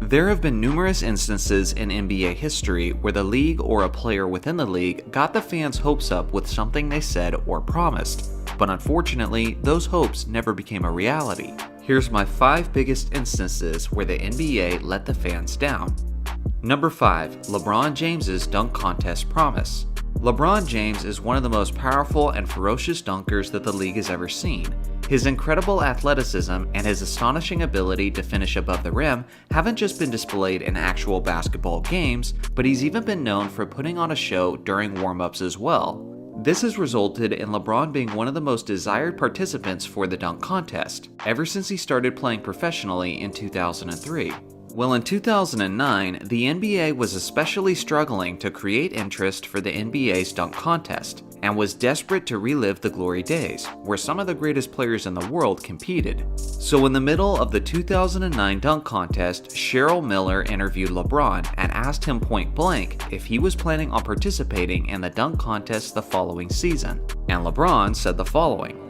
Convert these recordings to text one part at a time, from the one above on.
There have been numerous instances in NBA history where the league or a player within the league got the fans' hopes up with something they said or promised, but unfortunately, those hopes never became a reality. Here's my 5 biggest instances where the NBA let the fans down. Number 5. LeBron James's dunk contest promise. LeBron James is one of the most powerful and ferocious dunkers that the league has ever seen. His incredible athleticism and his astonishing ability to finish above the rim haven't just been displayed in actual basketball games, but he's even been known for putting on a show during warm-ups as well. This has resulted in LeBron being one of the most desired participants for the dunk contest, ever since he started playing professionally in 2003. Well, in 2009, the NBA was especially struggling to create interest for the NBA's dunk contest, and was desperate to relive the glory days, where some of the greatest players in the world competed. So in the middle of the 2009 dunk contest, Cheryl Miller interviewed LeBron and asked him point blank if he was planning on participating in the dunk contest the following season. And LeBron said the following.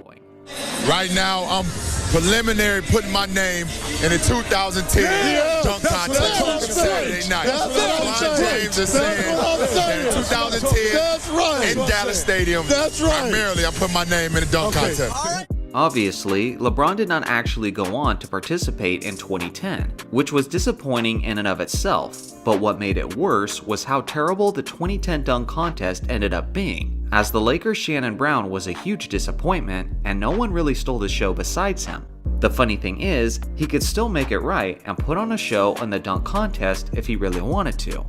Right now, I'm preliminary putting my name in the 2010 dunk contest Saturday night. LeBron James is saying that in 2010 in Dallas Stadium, primarily I'm putting my name in the dunk contest. Obviously, LeBron did not actually go on to participate in 2010, which was disappointing in and of itself, but what made it worse was how terrible the 2010 dunk contest ended up being, as the Lakers' Shannon Brown was a huge disappointment and no one really stole the show besides him. The funny thing is, he could still make it right and put on a show in the dunk contest if he really wanted to.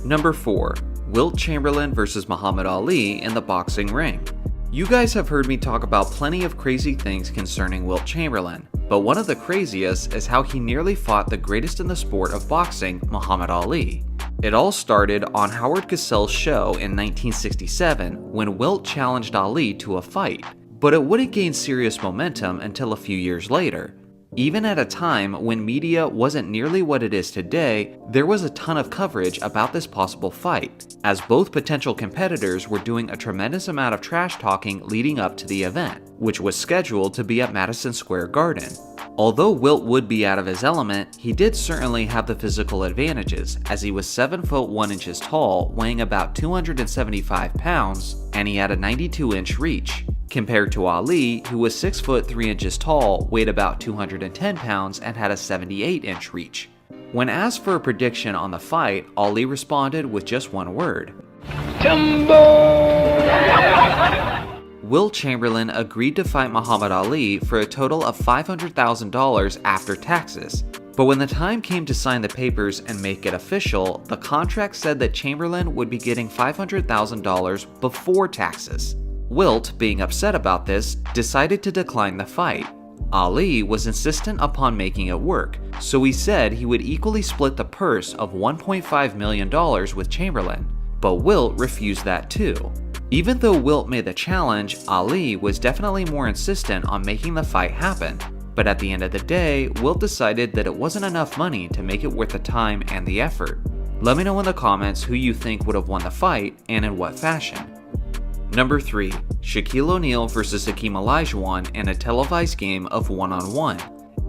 Number 4. Wilt Chamberlain vs. Muhammad Ali in the boxing ring. You guys have heard me talk about plenty of crazy things concerning Wilt Chamberlain, but one of the craziest is how he nearly fought the greatest in the sport of boxing, Muhammad Ali. It all started on Howard Cosell's show in 1967 when Wilt challenged Ali to a fight, but it wouldn't gain serious momentum until a few years later. Even at a time when media wasn't nearly what it is today, there was a ton of coverage about this possible fight, as both potential competitors were doing a tremendous amount of trash talking leading up to the event, which was scheduled to be at Madison Square Garden. Although Wilt would be out of his element, he did certainly have the physical advantages, as he was 7 foot 1 inches tall, weighing about 275 pounds, and he had a 92-inch reach, compared to Ali, who was 6 foot 3 inches tall, weighed about 210 pounds, and had a 78-inch reach. When asked for a prediction on the fight, Ali responded with just one word: Jumbo! Wilt Chamberlain agreed to fight Muhammad Ali for a total of $500,000 after taxes. But when the time came to sign the papers and make it official, the contract said that Chamberlain would be getting $500,000 before taxes. Wilt, being upset about this, decided to decline the fight. Ali was insistent upon making it work, so he said he would equally split the purse of $1.5 million with Chamberlain, but Wilt refused that too. Even though Wilt made the challenge, Ali was definitely more insistent on making the fight happen, but at the end of the day, Wilt decided that it wasn't enough money to make it worth the time and the effort. Let me know in the comments who you think would have won the fight and in what fashion. Number 3. Shaquille O'Neal vs. Hakeem Olajuwon in a televised game of one-on-one.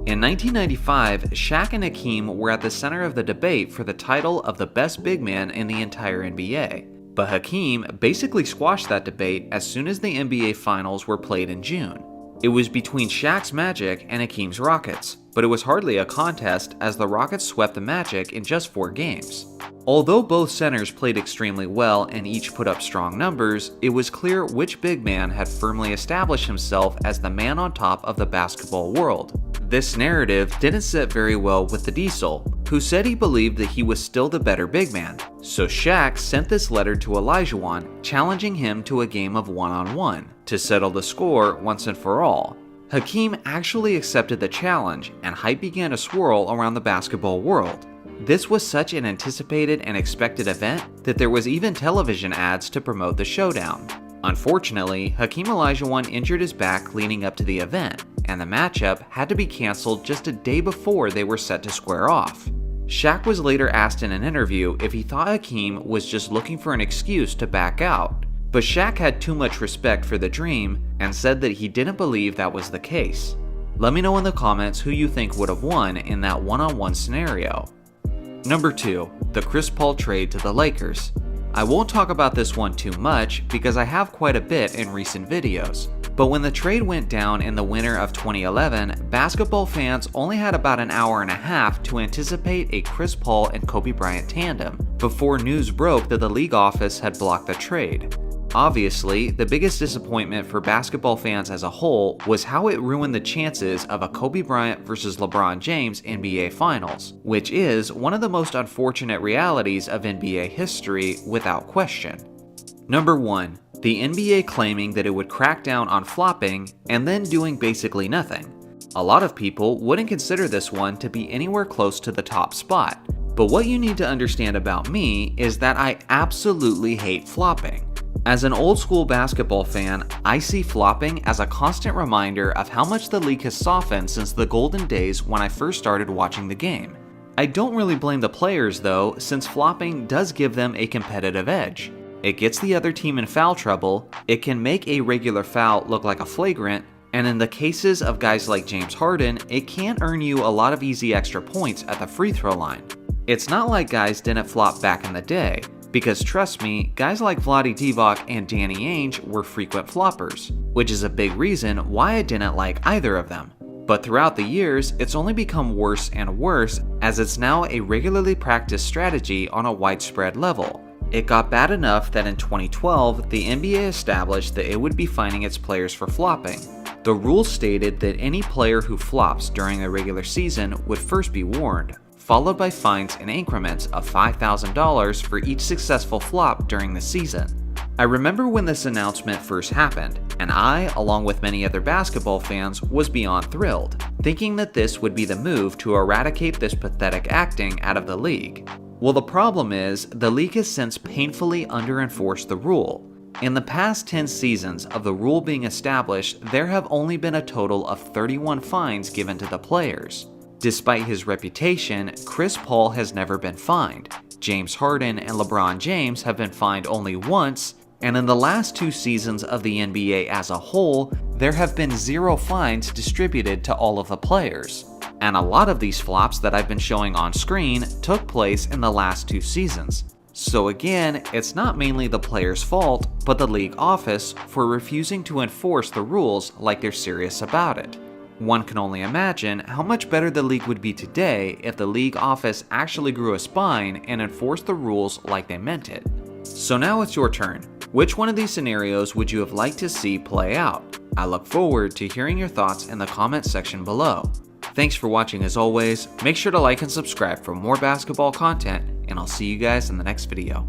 In 1995, Shaq and Hakeem were at the center of the debate for the title of the best big man in the entire NBA. But Hakeem basically squashed that debate as soon as the NBA Finals were played in June. It was between Shaq's Magic and Hakeem's Rockets, but it was hardly a contest as the Rockets swept the Magic in just 4 games. Although both centers played extremely well and each put up strong numbers, it was clear which big man had firmly established himself as the man on top of the basketball world. This narrative didn't sit very well with the Diesel, who said he believed that he was still the better big man. So Shaq sent this letter to Olajuwon, challenging him to a game of one-on-one to settle the score once and for all. Hakeem actually accepted the challenge, and hype began to swirl around the basketball world. This was such an anticipated and expected event that there was even television ads to promote the showdown. Unfortunately, Hakeem Olajuwon injured his back leading up to the event, and the matchup had to be cancelled just a day before they were set to square off. Shaq was later asked in an interview if he thought Hakeem was just looking for an excuse to back out, but Shaq had too much respect for the dream and said that he didn't believe that was the case. Let me know in the comments who you think would have won in that one-on-one scenario. Number 2. The Chris Paul trade to the Lakers. I won't talk about this one too much because I have quite a bit in recent videos. But when the trade went down in the winter of 2011, basketball fans only had about an hour and a half to anticipate a Chris Paul and Kobe Bryant tandem before news broke that the league office had blocked the trade. Obviously, the biggest disappointment for basketball fans as a whole was how it ruined the chances of a Kobe Bryant versus LeBron James NBA Finals, which is one of the most unfortunate realities of NBA history without question. Number 1. The NBA claiming that it would crack down on flopping and then doing basically nothing. A lot of people wouldn't consider this one to be anywhere close to the top spot, but what you need to understand about me is that I absolutely hate flopping. As an old school basketball fan, I see flopping as a constant reminder of how much the league has softened since the golden days when I first started watching the game. I don't really blame the players though, since flopping does give them a competitive edge. It gets the other team in foul trouble, it can make a regular foul look like a flagrant, and in the cases of guys like James Harden, it can earn you a lot of easy extra points at the free throw line. It's not like guys didn't flop back in the day, because trust me, guys like Vlade Divac and Danny Ainge were frequent floppers, which is a big reason why I didn't like either of them. But throughout the years, it's only become worse and worse as it's now a regularly practiced strategy on a widespread level. It got bad enough that in 2012, the NBA established that it would be fining its players for flopping. The rules stated that any player who flops during a regular season would first be warned, followed by fines in increments of $5,000 for each successful flop during the season. I remember when this announcement first happened, and I, along with many other basketball fans, was beyond thrilled, thinking that this would be the move to eradicate this pathetic acting out of the league. Well, the problem is, the league has since painfully under-enforced the rule. In the past 10 seasons of the rule being established, there have only been a total of 31 fines given to the players. Despite his reputation, Chris Paul has never been fined. James Harden and LeBron James have been fined only once, and in the last 2 seasons of the NBA as a whole, there have been 0 fines distributed to all of the players. And a lot of these flops that I've been showing on screen took place in the last 2 seasons. So again, it's not mainly the players' fault, but the league office for refusing to enforce the rules like they're serious about it. One can only imagine how much better the league would be today if the league office actually grew a spine and enforced the rules like they meant it. So now it's your turn. Which one of these scenarios would you have liked to see play out? I look forward to hearing your thoughts in the comments section below. Thanks for watching as always, make sure to like and subscribe for more basketball content, and I'll see you guys in the next video.